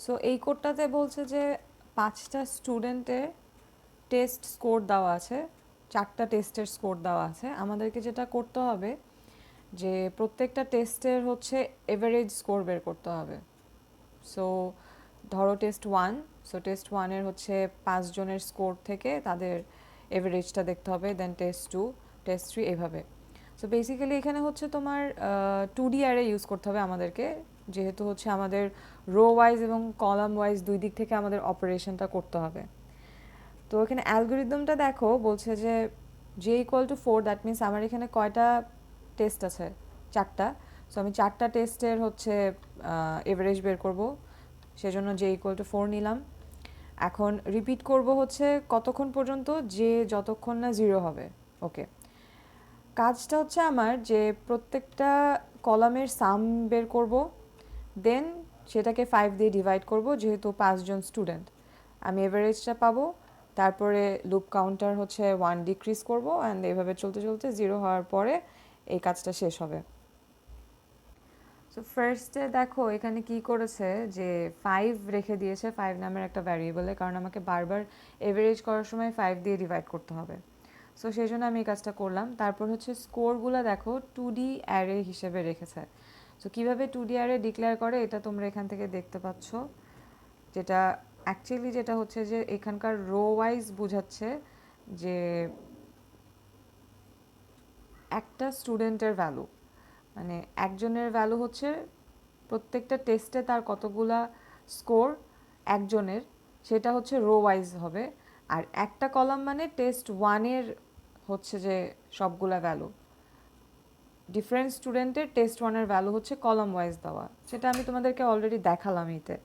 So এই কোডটাতে বলছে যে 5টা স্টুডেন্টের টেস্ট স্কোর দেওয়া আছে, 4টা টেস্টের স্কোর দেওয়া আছে। আমাদেরকে যেটা করতে হবে যে প্রত্যেকটা টেস্টের হচ্ছে এভারেজ স্কোর বের করতে হবে। সো ধরো টেস্ট 1, সো টেস্ট 1-এর হচ্ছে 5 জনের স্কোর থেকে তাদের এভারেজটা দেখতে হবে, দেন টেস্ট 2, টেস্ট 3, এভাবে। সো বেসিক্যালি এখানে হচ্ছে তোমার 2D অ্যারে ইউজ করতে হবে আমাদেরকে, যেহেতু হচ্ছে আমাদের রো ওয়াইজ এবং কলাম ওয়াইজ দুই দিক থেকে আমাদের অপারেশনটা করতে হবে। তো এখানে অ্যালগোরিদমটা দেখো, বলছে যে j=4, দ্যাট মিনস আমার এখানে কয়টা টেস্ট আছে? 4টা। সো আমি 4টা টেস্টের হচ্ছে এভারেজ বের করব, সেজন্য j=4 নিলাম। এখন রিপিট করব হচ্ছে কতক্ষণ পর্যন্ত? যে যতক্ষণ না 0 হবে। ওকে, কাজটা হচ্ছে আমার যে প্রত্যেকটা কলামের সাম বের করব, দেন সেটাকে 5 দিয়ে ডিভাইড করব, যেহেতু 5 জন স্টুডেন্ট। আমি এভারেজটা পাবো, তারপরে লুপ কাউন্টার হচ্ছে 1 ডিক্রিজ করব, অ্যান্ড এইভাবে চলতে চলতে 0 হওয়ার পরে এই কাজটা শেষ হবে। সো ফার্স্টে দেখো এখানে কি করেছে, যে 5 রেখে দিয়েছে 5 নামের একটা ভ্যারিয়েবলে, কারণ আমাকে বারবার এভারেজ করার সময় 5 দিয়ে ডিভাইড করতে হবে। সো সেই জন্য আমি এই কাজটা করলাম। তারপর হচ্ছে স্কোরগুলো দেখো 2D অ্যারে হিসেবে রেখেছে। সো কীভাবে 2D অ্যারে ডিক্লেয়ার করে এটা তোমরা এখান থেকে দেখতে পাচ্ছ, যেটা অ্যাকচুয়ালি যেটা হচ্ছে যে এখানকার রো ওয়াইজ বোঝাচ্ছে যে একটা স্টুডেন্টের ভ্যালু, মানে একজনের ভ্যালু হচ্ছে প্রত্যেকটা টেস্টে তার কতগুলা স্কোর একজনের, সেটা হচ্ছে রো ওয়াইজ হবে। আর একটা কলাম মানে টেস্ট 1-এর হচ্ছে যে সবগুলা ভ্যালু, ডিফারেন্ট স্টুডেন্টের টেস্ট 1-এর ভ্যালু হচ্ছে কলাম ওয়াইজ দেওয়া। সেটা আমি তোমাদেরকে অলরেডি দেখালাম এতে,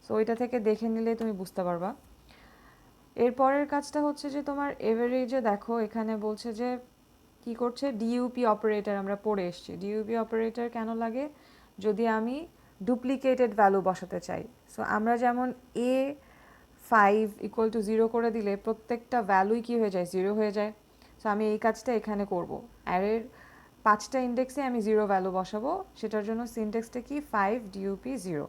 সো ওইটা থেকে দেখে নিলে তুমি বুঝতে পারবা। এরপরের কাজটা হচ্ছে যে তোমার এভারেজে দেখো এখানে বলছে যে কি করছে, ডিইউপি অপারেটর আমরা পড়ে এসেছি। ডিইউপি অপারেটর কেন লাগে? যদি আমি ডুপ্লিকেটেড ভ্যালু বসাতে চাই। সো আমরা যেমন a5=0 করে দিলে প্রত্যেকটা ভ্যালুই কি হয়ে যায়? 0 হয়ে যায়। সো আমি এই কাজটা এখানে করব, অ্যারের 5টা ইন্ডেক্সে আমি 0 ভ্যালু বসাবো। সেটার জন্য সিনট্যাক্সটা কি, 5 ডিইউপি 0।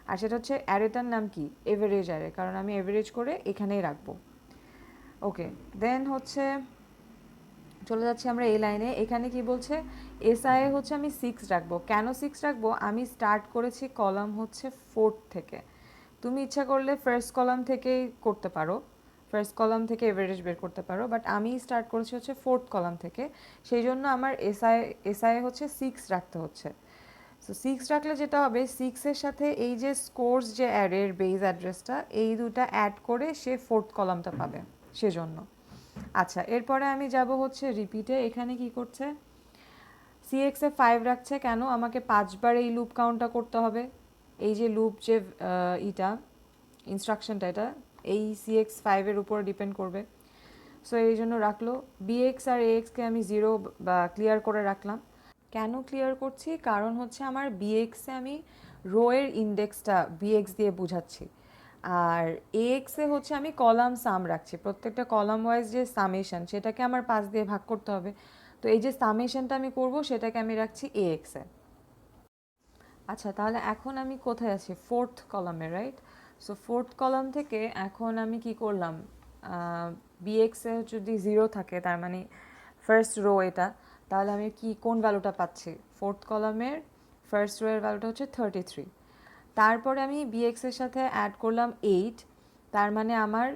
আর সেটা হচ্ছে অ্যারেটার নাম কি, এভারেজ অ্যারে, কারণ আমি এভারেজ করে এখানেই রাখবো। ওকে, দেন হচ্ছে চলে যাচ্ছি আমরা এই লাইনে। এখানে কি বলছে, এসআই হচ্ছে আমি 6 রাখবো। কেন 6 রাখবো? আমি স্টার্ট করেছি কলাম হচ্ছে 4 থেকে। তুমি ইচ্ছা করলে ফার্স্ট কলাম থেকেই করতে পারো, ফার্স্ট কলাম থেকে এভারেজ বের করতে পারো, বাট আমি স্টার্ট করেছি হচ্ছে 4th কলাম থেকে। সেই জন্য আমার এসআই হচ্ছে 6 রাখতে হচ্ছে। সো 6 রাখলে যেটা হবে, 6-এর সাথে এই যে স্কোরস যে অ্যারের বেস অ্যাড্রেসটা, এই দুটা অ্যাড করে সে 4th কলামটা পাবে, সেজন্য। আচ্ছা, এরপরে আমি যাব হচ্ছে রিপিটে। এখানে কি করছে, সিএক্সে 5 রাখছে কেন? আমাকে 5বার এই লুপ কাউন্টটা করতে হবে। এই যে লুপ যে ইটা ইনস্ট্রাকশনটা, এটা এই CX5-এর উপর ডিপেন্ড করবে। সো এই জন্য রাখলো। বিএক্স আর এএক্সকে আমি 0 বা ক্লিয়ার করে রাখলাম। কেন ক্লিয়ার করছি? কারণ হচ্ছে আমার বিএক্সে আমি রো এর ইন্ডেক্সটা বিএক্স দিয়ে বুঝাচ্ছি, আর এএক্সে হচ্ছে আমি কলাম সাম রাখছি। প্রত্যেকটা কলাম ওয়াইজ যে সামেশন, সেটাকে আমার 5 দিয়ে ভাগ করতে হবে। তো এই যে সামেশনটা আমি করব, সেটাকে আমি রাখছি এএক্সে। আচ্ছা, তাহলে এখন আমি কোথায় আছি? 4th কলামে, রাইট? সো 4th কলাম থেকে এখন আমি কি করলাম, বিএক্সে যদি 0 থাকে, তার মানে ফার্স্ট রো এটা, তাহলে আমি কি কোন ভ্যালুটা পাচ্ছি? 4th কলামের ফার্স্ট রো এর ভ্যালুটা হচ্ছে 33। তারপরে আমি বিএক্সের সাথে অ্যাড করলাম 8, তার মানে আমার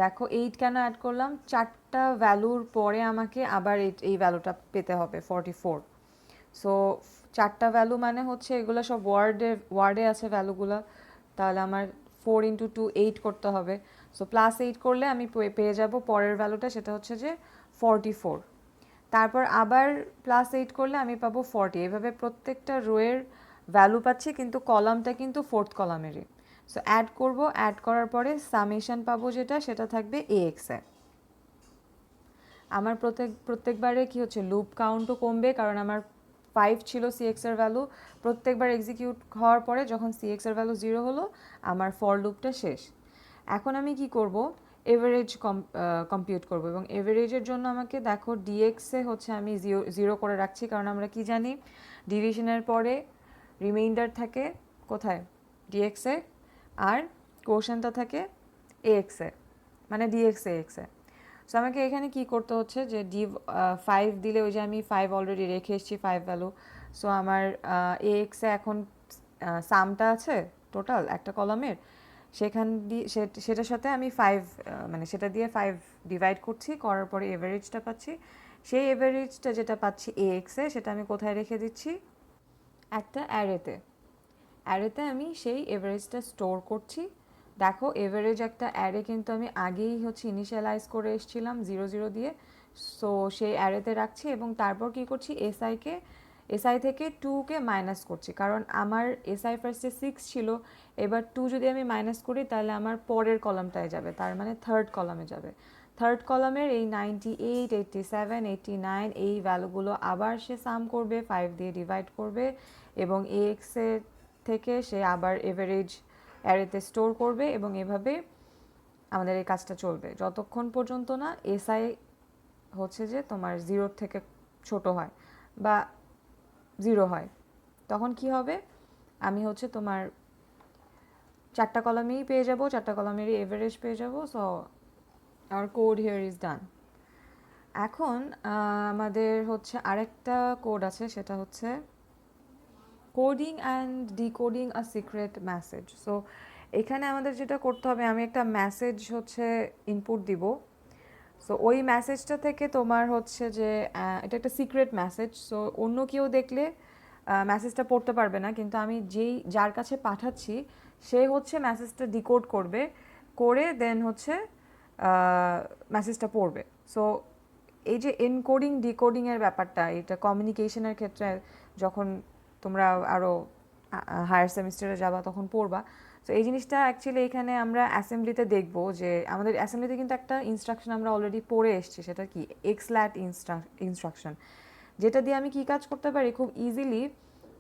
দেখো 8 কেন অ্যাড করলাম, 4টা ভ্যালুর পরে আমাকে আবার এই ভ্যালুটা পেতে হবে 44। সো 4টা ভ্যালু মানে হচ্ছে এগুলো সব ওয়ার্ডে আছে ভ্যালুগুলো, তাহলে আমার 4 × 2 8 করতে হবে। সো +8 করলে আমি পেয়ে যাব পরের ভ্যালুটা, সেটা হচ্ছে যে 44। তারপর আবার +8 করলে আমি পাবো 40। এভাবে প্রত্যেকটা রোয়ের ভ্যালু পাচ্ছি, কিন্তু কলামটা কিন্তু 4th কলামেরই। সো অ্যাড করব, অ্যাড করার পরে সামেশন পাবো, যেটা সেটা থাকবে এএক্সে। আমার প্রত্যেকবারে কি হচ্ছে, লুপ কাউন্টও কমবে, কারণ আমার 5 ছিল সিএক্সের ভ্যালু। প্রত্যেকবার এক্সিকিউট হওয়ার পরে যখন সিএক্সের ভ্যালু 0 হলো, আমার ফর লুপটা শেষ। এখন আমি কি করব, এভারেজ কম্পিউট করব, এবং এভারেজের জন্য আমাকে দেখো ডিএক্সে হচ্ছে আমি 0 করে রাখছি, কারণ আমরা কি জানি, ডিভিশনের পরে রিমাইন্ডার থাকে কোথায়? ডিএক্সে আর কোশেন্টটা থাকে এএক্সে, মানে ডিএক্স এএক্সে। সো আমাকে এখানে কি করতে হচ্ছে যে ফাইভ দিলে, ওই যে আমি ফাইভ অলরেডি রেখে এসেছি ফাইভ ভ্যালু। সো আমার এএক্সে এখন সামটা আছে টোটাল একটা কলামের, সেখান দিয়ে সেটার সাথে আমি ফাইভ, মানে সেটা দিয়ে ফাইভ ডিভাইড করছি, করার পরে এভারেজটা পাচ্ছি। সেই এভারেজটা যেটা পাচ্ছি এএক্সে, সেটা আমি কোথায় রেখে দিচ্ছি, একটা অ্যারেতে। অ্যারেতে আমি সেই এভারেজটা স্টোর করছি। দেখো এভারেজ একটা অ্যারে কিন্তু আমি আগেই হচ্ছে ইনিশিয়ালাইজ করে এসেছিলাম 0 0 দিয়ে। সো সেই অ্যারেতে রাখছি এবং তারপর কি করছি, এসআই থেকে 2কে মাইনাস করছি, কারণ আমার এসআই ফার্স্টে 6 ছিল, এবার 2 যদি আমি মাইনাস করি তাহলে আমার পরের কলামটায় যাবে, তার মানে থার্ড কলামে যাবে। থার্ড কলামের এই 98, 87, 89 এই ভ্যালুগুলো আবার সে সাম করবে, 5 দিয়ে ডিভাইড করবে এবং এক্সের থেকে সে আবার এভারেজ অ্যারেতে স্টোর করবে এবং এভাবে আমাদের এই কাজটা চলবে যতক্ষণ পর্যন্ত না এসআই হচ্ছে যে তোমার 0 থেকে ছোট হয় বা 0 হয়। তখন কি হবে, আমি হচ্ছে তোমার 4টা কলামেই পেয়ে যাব, 4টা কলামেরই এভারেজ পেয়ে যাব। So our code here is done. এখন আমাদের হচ্ছে আরেকটা কোড আছে, সেটা হচ্ছে coding and decoding a secret message. So এখানে আমাদের যেটা করতে হবে, আমি একটা মেসেজ হচ্ছে ইনপুট দিব। সো ওই মেসেজটা থেকে তোমার হচ্ছে যে এটা একটা সিক্রেট মেসেজ, সো অন্য কেউ দেখলে মেসেজটা পড়তে পারবে না, কিন্তু আমি যার কাছে পাঠাচ্ছি সে হচ্ছে মেসেজটা ডিকোড করবে, করে দেন হচ্ছে মেসেজটা পড়বে। সো এই যে এনকোডিং ডিকোডিংয়ের ব্যাপারটা, এটা কমিউনিকেশনের ক্ষেত্রে যখন তোমরা আরও হায়ার সেমিস্টারে যাবা তখন পড়বা। তো এই জিনিসটা অ্যাকচুয়ালি এখানে আমরা অ্যাসেম্বলিতে দেখব, যে আমাদের অ্যাসেম্বলিতে কিন্তু একটা ইনস্ট্রাকশন আমরা অলরেডি পড়ে এসেছি, সেটা কি এক্সল্যাট ইনস্ট্রাকশন, যেটা দিয়ে আমি কি কাজ করতে পারি, খুব ইজিলি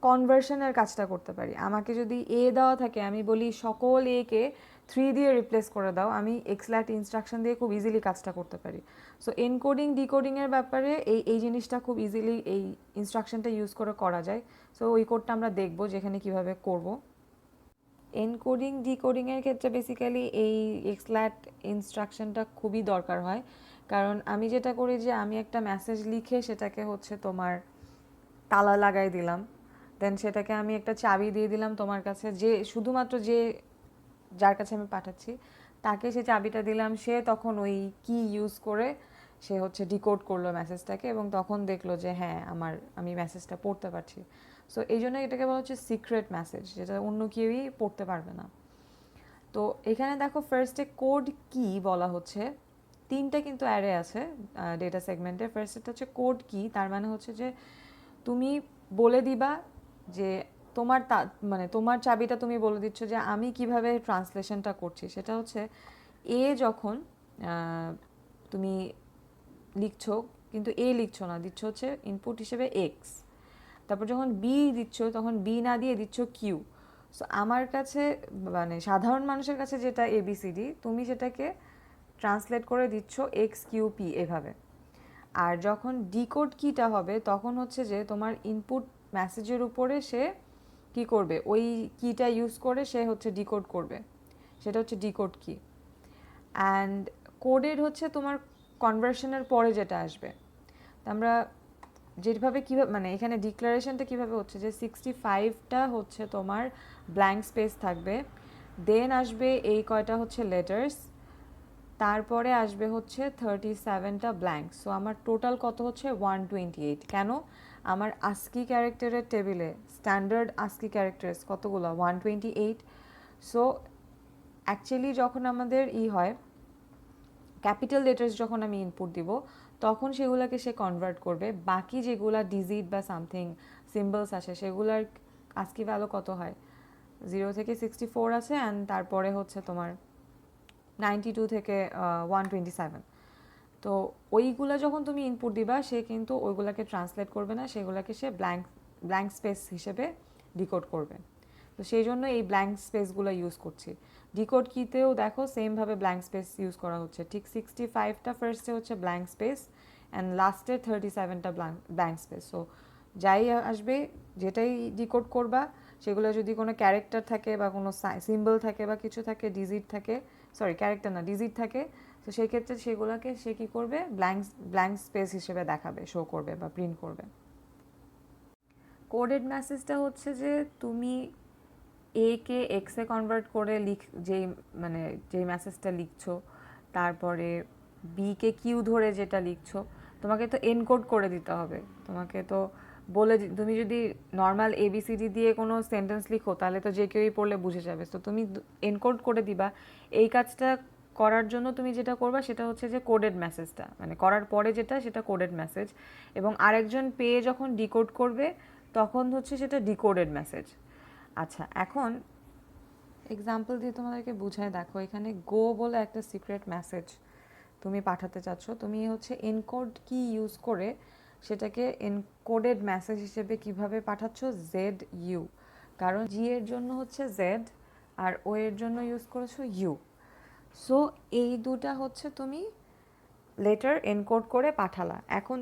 কনভার্সনের কাজটা করতে পারি। আমাকে যদি এ দেওয়া থাকে, আমি বলি সকল এ কে 3 দিয়ে রিপ্লেস করে দাও, আমি এক্সল্যাট ইনস্ট্রাকশন দিয়ে খুব ইজিলি কাজটা করতে পারি। সো এনকোডিং ডিকোডিংয়ের ব্যাপারে এই জিনিসটা খুব ইজিলি এই ইনস্ট্রাকশনটা ইউজ করে করা যায়। সো ওই কোডটা আমরা দেখব যেখানে কিভাবে করব। এনকোডিং ডিকোডিংয়ের ক্ষেত্রে বেসিক্যালি এই এক্সল্যাট ইনস্ট্রাকশনটা খুবই দরকার হয়, কারণ আমি যেটা করি যে আমি একটা মেসেজ লিখে সেটাকে হচ্ছে তোমার তালা লাগাই দিলাম, দেন সেটাকে আমি একটা চাবি দিয়ে দিলাম তোমার কাছে, যে শুধুমাত্র যার কাছে আমি পাঠাচ্ছি তাকে সে চাবিটা দিলাম, সে তখন ওই কি ইউজ করে সে হচ্ছে ডিকোড করলো মেসেজটাকে এবং তখন দেখলো যে হ্যাঁ আমি মেসেজটা পড়তে পারছি। সো এই জন্য এটাকে বলা হচ্ছে সিক্রেট মেসেজ, যেটা অন্য কেউই পড়তে পারবে না। তো এখানে দেখো ফার্স্টে কোড কি বলা হচ্ছে, 3টা কিন্তু অ্যারে আছে ডেটা সেগমেন্টে। ফার্স্টটা হচ্ছে কোড কি, তার মানে হচ্ছে যে তুমি বলে দিবা যে মানে তোমার চাবিটা তুমি বলে দিচ্ছ যে আমি কিভাবে ট্রান্সলেশনটা করছি। সেটা হচ্ছে এ যখন তুমি লিখছো, কিন্তু এ লিখছো না, দিচ্ছ হচ্ছে ইনপুট হিসেবে এক্স। তারপর যখন বি দিচ্ছ তখন বি না দিয়ে দিচ্ছ কিউ। সো আমার কাছে, মানে সাধারণ মানুষের কাছে যেটা এবিসিডি, তুমি সেটাকে ট্রান্সলেট করে দিচ্ছ এক্স কিউ পি এভাবে। আর যখন ডিকোড কিটা হবে তখন হচ্ছে যে তোমার ইনপুট মেসেজের উপরে সে কি করবে, ওই কিটা ইউজ করে সে হচ্ছে ডিকোড করবে, সেটা হচ্ছে ডিকোড কি। অ্যান্ড কোডের হচ্ছে তোমার কনভার্সনের পরে যেটা আসবে, আমরা যেভাবে কীভাবে, মানে এখানে ডিক্লারেশনটা কীভাবে হচ্ছে যে 65টা হচ্ছে তোমার ব্ল্যাঙ্ক স্পেস থাকবে, দেন আসবে এই কয়টা হচ্ছে লেটার্স, তারপরে আসবে হচ্ছে 37টা ব্ল্যাঙ্ক। সো আমার টোটাল কত হচ্ছে 128। কেন, আমার আস্কি ক্যারেক্টারের টেবিলে স্ট্যান্ডার্ড আস্কি ক্যারেক্টার্স কতগুলো, 128। সো অ্যাকচুয়ালি যখন আমাদের হয় ক্যাপিটাল লেটার্স যখন আমি ইনপুট দিব তখন সেগুলোকে সে কনভার্ট করবে, বাকি যেগুলো ডিজিট বা সামথিং সিম্বলস আসে সেগুলোর আস্কি ভ্যালু কত হয়, 0 থেকে 64 আছে, অ্যান্ড তারপরে হচ্ছে তোমার 92 থেকে 127। তো ওইগুলো যখন তুমি ইনপুট দিবা সে কিন্তু ওইগুলোকে ট্রান্সলেট করবে না, সেগুলোকে সে ব্ল্যাঙ্ক স্পেস হিসেবে ডিকোড করবে। তো সেই জন্য এই ব্ল্যাঙ্ক স্পেসগুলো ইউজ করছি। ডিকোড কিতেও দেখো সেমভাবে ব্ল্যাঙ্ক স্পেস ইউজ করা হচ্ছে, ঠিক 65টা ফার্স্টে হচ্ছে ব্ল্যাঙ্ক স্পেস অ্যান্ড লাস্টে 37টা ব্ল্যাঙ্ক স্পেস। সো যাই আসবে, যেটাই ডিকোড করবা সেগুলো যদি কোনো ক্যারেক্টার থাকে বা কোনো সিম্বল থাকে বা কিছু থাকে, ডিজিট থাকে, সরি ক্যারেক্টার না ডিজিট থাকে, তো সেই ক্ষেত্রে সেগুলোকে সে কী করবে, ব্ল্যাঙ্ক স্পেস হিসেবে দেখাবে, শো করবে বা প্রিন্ট করবে। কোডেড মেসেজটা হচ্ছে যে তুমি এ কে এক্সে কনভার্ট করে যেই মেসেজটা লিখছো, তারপরে বি কে কিউ ধরে যেটা লিখছো, তোমাকে তো এনকোড করে দিতে হবে। তোমাকে তো তুমি যদি নর্মাল এবিসিডি দিয়ে কোনো সেন্টেন্স লিখো তাহলে তো যে কেউই পড়লে বুঝে যাবে, তো তুমি এনকোড করে দিবা। এই কাজটা করার জন্য তুমি যেটা করবা সেটা হচ্ছে যে কোডেড মেসেজটা, মানে করার পরে যেটা সেটা কোডেড মেসেজ, এবং আরেকজন পেয়ে যখন ডিকোড করবে তখন হচ্ছে সেটা ডিকোডেড মেসেজ। আচ্ছা, এখন এক্সাম্পল দিয়ে তোমাদেরকে বুঝায় দেখো। এখানে গো বলে একটা সিক্রেট মেসেজ তুমি পাঠাতে চাচ্ছ, তুমি হচ্ছে এনকোড কি ইউজ করে সেটাকে এনকোডেড মেসেজ হিসেবে কিভাবে পাঠাচ্ছ, জেড ইউ, কারণ জি এর জন্য হচ্ছে জেড আর ও এর জন্য ইউজ করেছো ইউ। সো এই দুটা হচ্ছে তুমি লেটার এনকোড করে পাঠালা। এখন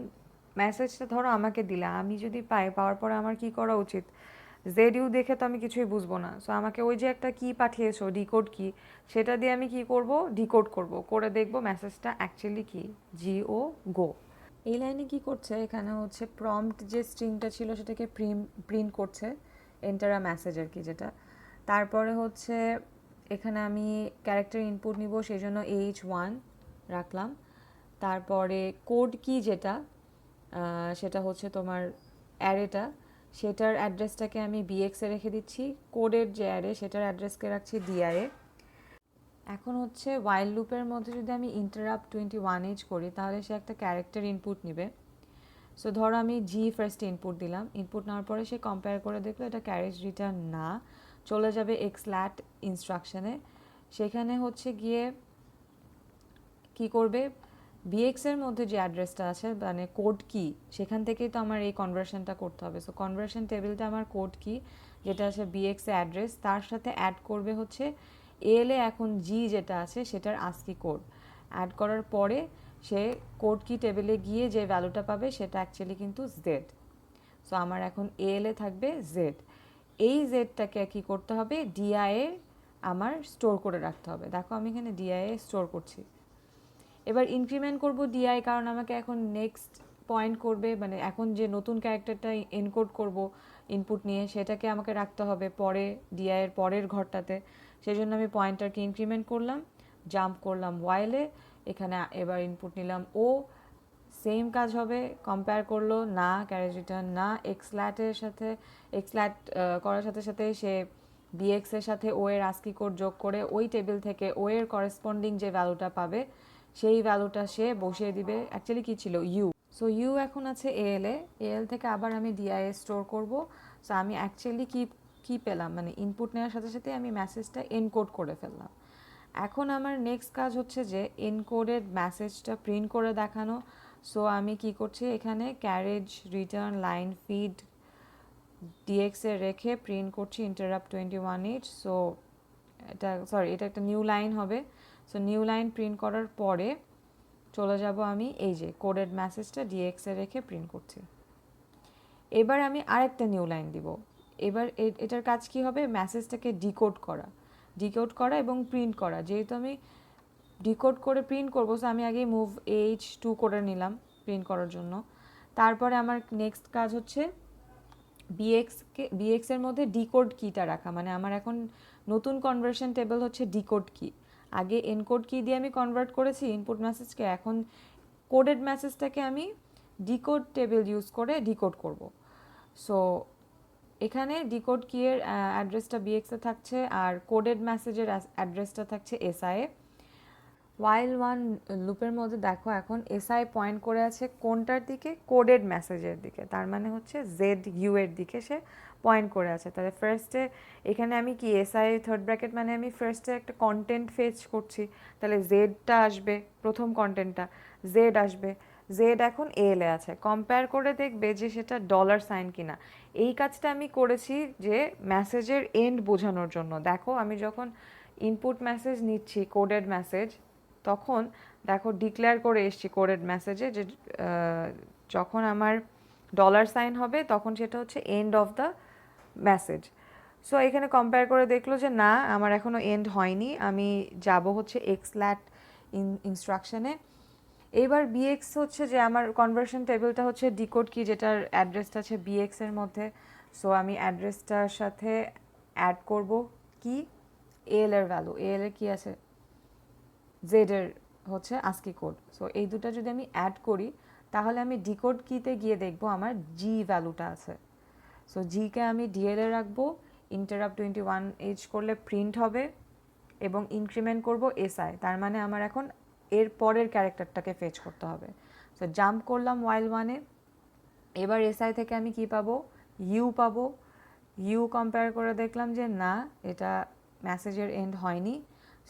মেসেজটা ধরো আমাকে দিলা, আমি যদি পাওয়ার পরে আমার কি করা উচিত, জেড ইউ দেখে তো আমি কিছুই বুঝবো না। সো আমাকে ওই যে একটা কি পাঠিয়েছো, ডিকোড কি, সেটা দিয়ে আমি কি করব, ডিকোড করব, করে দেখব মেসেজটা অ্যাকচুয়ালি কি, জি ও গো। এই লাইনে কি করছে, এখানে হচ্ছে প্রম্পট যে স্ট্রিংটা ছিল সেটাকে প্রিন্ট করছে, এন্টার আ মেসেজ আর কি যেটা। তারপরে হচ্ছে এখানে আমি ক্যারেক্টার ইনপুট নিব, সেই জন্য H1 রাখলাম। তারপরে কোড কি যেটা, সেটা হচ্ছে তোমার অ্যারেটা, সেটার অ্যাড্রেসটাকে আমি বিএক্সে রেখে দিচ্ছি। কোডের যে অ্যারে সেটার অ্যাড্রেসকে রাখছি ডিআইয়ে। এখন হচ্ছে ওয়াইল লুপের মধ্যে যদি আমি ইন্টারাপ্ট 21H করি তাহলে সে একটা ক্যারেক্টার ইনপুট নেবে। সো ধরো আমি জি ফার্স্ট ইনপুট দিলাম, ইনপুট নেওয়ার পরে সে কম্পেয়ার করে দেখলো এটা ক্যারেজ রিটার্ন না, চলে যাবে এক্সল্যাট ইনস্ট্রাকশনে। সেখানে হচ্ছে গিয়ে কি করবে, বিএক্স এর মধ্যে যে অ্যাড্রেসটা আছে মানে কোড কি, সেখান থেকেই তো আমার এই কনভার্সনটা করতে হবে। সো কনভার্সন টেবিলটা আমার কোড কি যেটা আছে বিএক্স এর অ্যাড্রেস, তার সাথে অ্যাড করবে হচ্ছে এল এ এখন জি যেটা আছে সেটার আস্কি কোড। অ্যাড করার পরে সে কোড কি টেবিলে গিয়ে যে ভ্যালুটা পাবে সেটা অ্যাকচুয়ালি কিন্তু জেড। সো আমার এখন এল এ থাকবে জেড। এই জেডটাকে কী করতে হবে, ডিআই এ আমার স্টোর করে রাখতে হবে। দেখো আমি এখানে ডিআই এ স্টোর করছি। এবার ইনক্রিমেন্ট করব ডিআই, কারণ আমাকে এখন নেক্সট পয়েন্ট করবে, মানে এখন যে নতুন ক্যারেক্টারটা এনকোড করব ইনপুট নিয়ে সেটাকে আমাকে রাখতে হবে পরে ডিআই এর পরের ঘরটাতে। সেই জন্য আমি পয়েন্টারকে ইনক্রিমেন্ট করলাম, জাম্প করলাম ওয়াইলে, এখানে এবার ইনপুট নিলাম ও, সেম কাজ হবে, কম্পেয়ার করলো না, ক্যারেজ রিটার্ন না, এক্সল্যাটের সাথে এক্সল্যাট করার সাথে সাথে সে বিএক্স এর সাথে ও এর আস্কি কোড যোগ করে ওই টেবিল থেকে ও এর করেসপন্ডিং যে ভ্যালুটা পাবে সেই ভ্যালুটা সে বসিয়ে দিবে। অ্যাকচুয়ালি কি ছিল ইউ, সো ইউ এখন আছে এএল এ, এএল থেকে আবার আমি ডিআই স্টোর করব। সো আমি অ্যাকচুয়ালি কি পেলাম, মানে ইনপুট নেওয়ার সাথে সাথে আমি মেসেজটা এনকোড করে ফেললাম। এখন আমার নেক্সট কাজ হচ্ছে যে এনকোডেড মেসেজটা প্রিন্ট করে দেখানো। সো আমি কি করছি, এখানে ক্যারেজ রিটার্ন লাইন ফিড ডিএক্সে রেখে প্রিন্ট করছি ইন্টারাপ্ট 21H। সো এটা একটা নিউ লাইন হবে। সো নিউ লাইন প্রিন্ট করার পরে চলে যাব আমি এই যে কোডেড মেসেজটা ডিএক্সে রেখে প্রিন্ট করছি। এবার আমি আরেকটা নিউ লাইন দিব। এবার এটার কাজ কি হবে, মেসেজটাকে ডিকোড করা এবং প্রিন্ট করা। যেহেতু আমি ডিকোড করে প্রিন্ট করবো, সো আমি আগে মুভ H2 করে নিলাম প্রিন্ট করার জন্য। তারপরে আমার নেক্সট কাজ হচ্ছে বিএক্স এর মধ্যে ডিকোড কিটা রাখা, মানে আমার এখন নতুন কনভার্সন টেবিল হচ্ছে ডিকোড কি। আগে এনকোড কি দিয়ে আমি কনভার্ট করেছি ইনপুট মেসেজকে, এখন কোডেড মেসেজটাকে আমি ডিকোড টেবিল ইউজ করে ডিকোড করব। সো এখানে ডিকোড কি এর অ্যাড্রেসটা বিএক্সে থাকছে আর কোডেড মেসেজের অ্যাড্রেসটা থাকছে এসআইয়ে। ওয়াইল ওয়ান লুপের মধ্যে দেখো এখন এসআই পয়েন্ট করে আছে কোনটার দিকে, কোডেড মেসেজের দিকে, তার মানে হচ্ছে জেড ইউ এর দিকে সে পয়েন্ট করে আছে। তাহলে ফার্স্টে এখানে আমি কি এসআই থার্ড ব্র্যাকেট মানে আমি ফার্স্টে একটা কন্টেন্ট ফেচ করছি, তাহলে জেডটা আসবে, প্রথম কন্টেন্টটা জেড আসবে, জেড এখন এলে আছে, কম্পেয়ার করে দেখবে যে সেটা ডলার সাইন কিনা। এই কাজটা আমি করেছি যে মেসেজের এন্ড বোঝানোর জন্য। দেখো আমি যখন ইনপুট মেসেজ নিচ্ছি কোডেড মেসেজ, তখন দেখো ডিক্লেয়ার করে এসছি কোডেড মেসেজে যে যখন আমার ডলার সাইন হবে তখন সেটা হচ্ছে end of the message. So এখানে কম্পেয়ার করে দেখলো যে না আমার এখনও এন্ড হয়নি, আমি যাব হচ্ছে এক্সল্যাট ইনস্ট্রাকশনে। এইবার বিএক্স হচ্ছে যে আমার কনভার্সন টেবিলটা হচ্ছে ডিকোড কি যেটার অ্যাড্রেসটা আছে বিএক্স এর মধ্যে। সো আমি অ্যাড্রেসটার সাথে অ্যাড করব কি এল এর ভ্যালু, এল এর কি আছে জেড এর হচ্ছে আস্কি কোড। সো এই দুটো যদি আমি অ্যাড করি তাহলে আমি ডিকোড কিতে গিয়ে দেখব আমার জি ভ্যালুটা আছে। সো জিকে আমি ডিএল এ রাখবো, ইন্টারাপ্ট 21H করলে প্রিন্ট হবে এবং ইনক্রিমেন্ট করব এসআই, তার মানে আমার এখন এর পরের ক্যারেক্টারটাকে ফেচ করতে হবে। সো জাম্প করলাম ওয়াইল ওয়ানে, এবার এসআই থেকে আমি কি পাবো ইউ পাবো। ইউ কম্পেয়ার করে দেখলাম যে না এটা মেসেজের এন্ড হয়নি।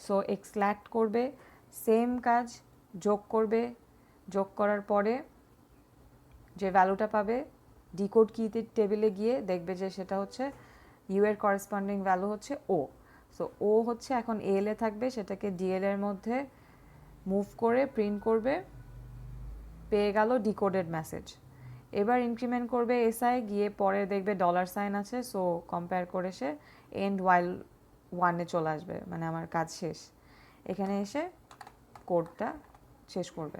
সো এক্সল্যাক্ট করবে, সেম কাজ যোগ করবে, যোগ করার পরে যে ভ্যালুটা পাবে ডিকোড কিতে টেবিলে গিয়ে দেখবে যে সেটা হচ্ছে ইউ এর করেসপন্ডিং ভ্যালু হচ্ছে ও। সো ও হচ্ছে এখন এল এ থাকবে, সেটাকে ডিএল এর মধ্যে মুভ করে প্রিন্ট করবে, পেয়ে গেল ডিকোডেড মেসেজ। এবার ইনক্রিমেন্ট করবে এসআই, গিয়ে পরে দেখবে ডলার সাইন আছে, সো কম্পেয়ার করে সে এন্ড ওয়াইল ওয়ানে চলে আসবে, মানে আমার কাজ শেষ। এখানে এসে কোডটা শেষ করবে।